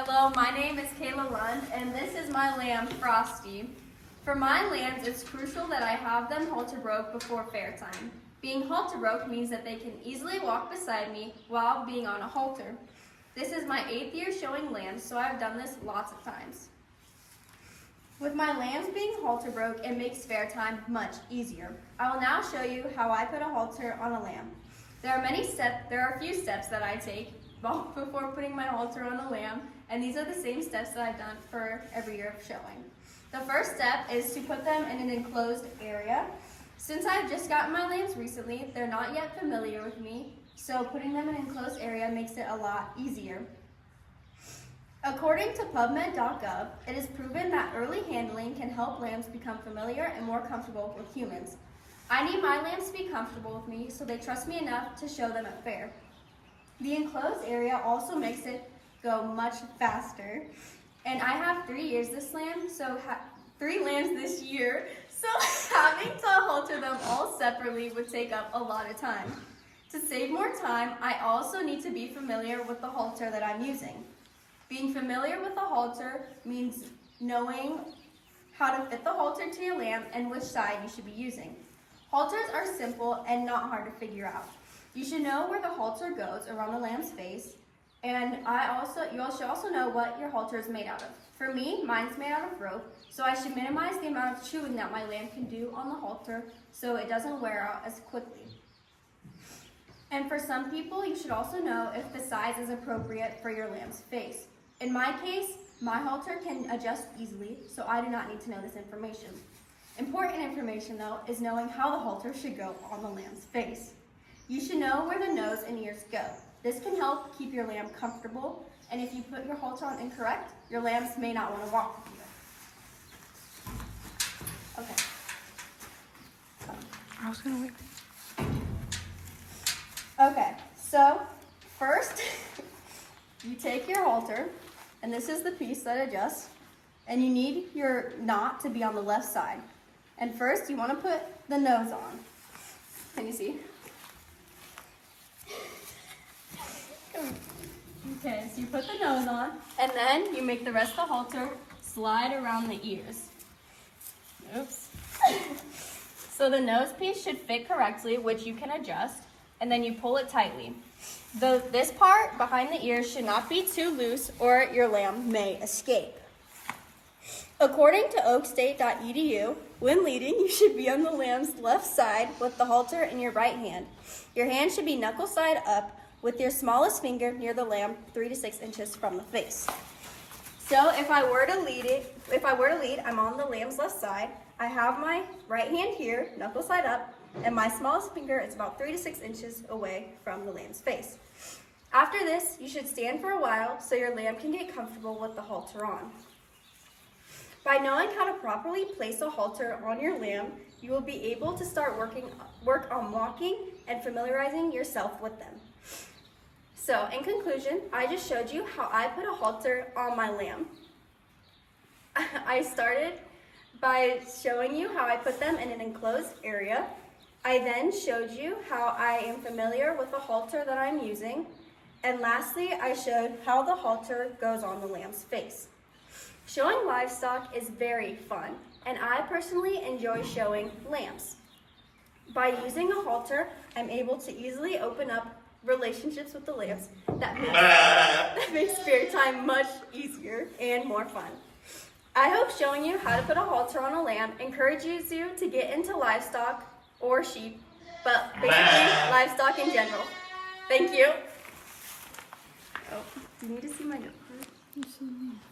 Hello, my name is Kayla Lund, and this is my lamb, Frosty. For my lambs, it's crucial that I have them halter broke before fair time. Being halter broke means that they can easily walk beside me while being on a halter. This is my 8th year showing lambs, so I've done this lots of times. With my lambs being halter broke, it makes fair time much easier. I will now show you how I put a halter on a lamb. There are a few steps that I take before putting my halter on a lamb, and these are the same steps that I've done for every year of showing. The first step is to put them in an enclosed area. Since I've just gotten my lambs recently, they're not yet familiar with me, so putting them in an enclosed area makes it a lot easier. According to PubMed.gov, it is proven that early handling can help lambs become familiar and more comfortable with humans. I need my lambs to be comfortable with me, so they trust me enough to show them at fair. The enclosed area also makes it go much faster. And I have 3 years this lamb, so 3 lambs this year, so having to halter them all separately would take up a lot of time. To save more time, I also need to be familiar with the halter that I'm using. Being familiar with the halter means knowing how to fit the halter to your lamb and which side you should be using. Halters are simple and not hard to figure out. You should know where the halter goes around the lamb's face, and you should also know what your halter is made out of. For me, mine's made out of rope, so I should minimize the amount of chewing that my lamb can do on the halter so it doesn't wear out as quickly. And for some people, you should also know if the size is appropriate for your lamb's face. In my case, my halter can adjust easily, so I do not need to know this information. Important information, though, is knowing how the halter should go on the lamb's face. You should know where the nose and ears go. This can help keep your lamb comfortable, and if you put your halter on incorrect, your lambs may not want to walk with you. Okay. I was gonna wait. Okay, so first, you take your halter, and this is the piece that adjusts, and you need your knot to be on the left side. And first, you want to put the nose on. Can you see? Okay, so you put the nose on, and then you make the rest of the halter slide around the ears. Oops. So the nose piece should fit correctly, which you can adjust, and then you pull it tightly. This part behind the ears should not be too loose, or your lamb may escape. According to oakstate.edu, when leading, you should be on the lamb's left side with the halter in your right hand. Your hand should be knuckle side up, with your smallest finger near the lamb 3 to 6 inches from the face. So if I were to lead, I'm on the lamb's left side. I have my right hand here, knuckle side up, and my smallest finger is about 3 to 6 inches away from the lamb's face. After this, you should stand for a while so your lamb can get comfortable with the halter on. By knowing how to properly place a halter on your lamb, you will be able to start work on walking and familiarizing yourself with them. So, in conclusion, I just showed you how I put a halter on my lamb. I started by showing you how I put them in an enclosed area. I then showed you how I am familiar with the halter that I'm using. And lastly, I showed how the halter goes on the lamb's face. Showing livestock is very fun, and I personally enjoy showing lambs. By using a halter, I'm able to easily open up relationships with the lambs that makes fair time much easier and more fun. I hope showing you how to put a halter on a lamb encourages you to get into livestock or sheep, but basically livestock in general. Thank you. Oh, do you need to see my notebook?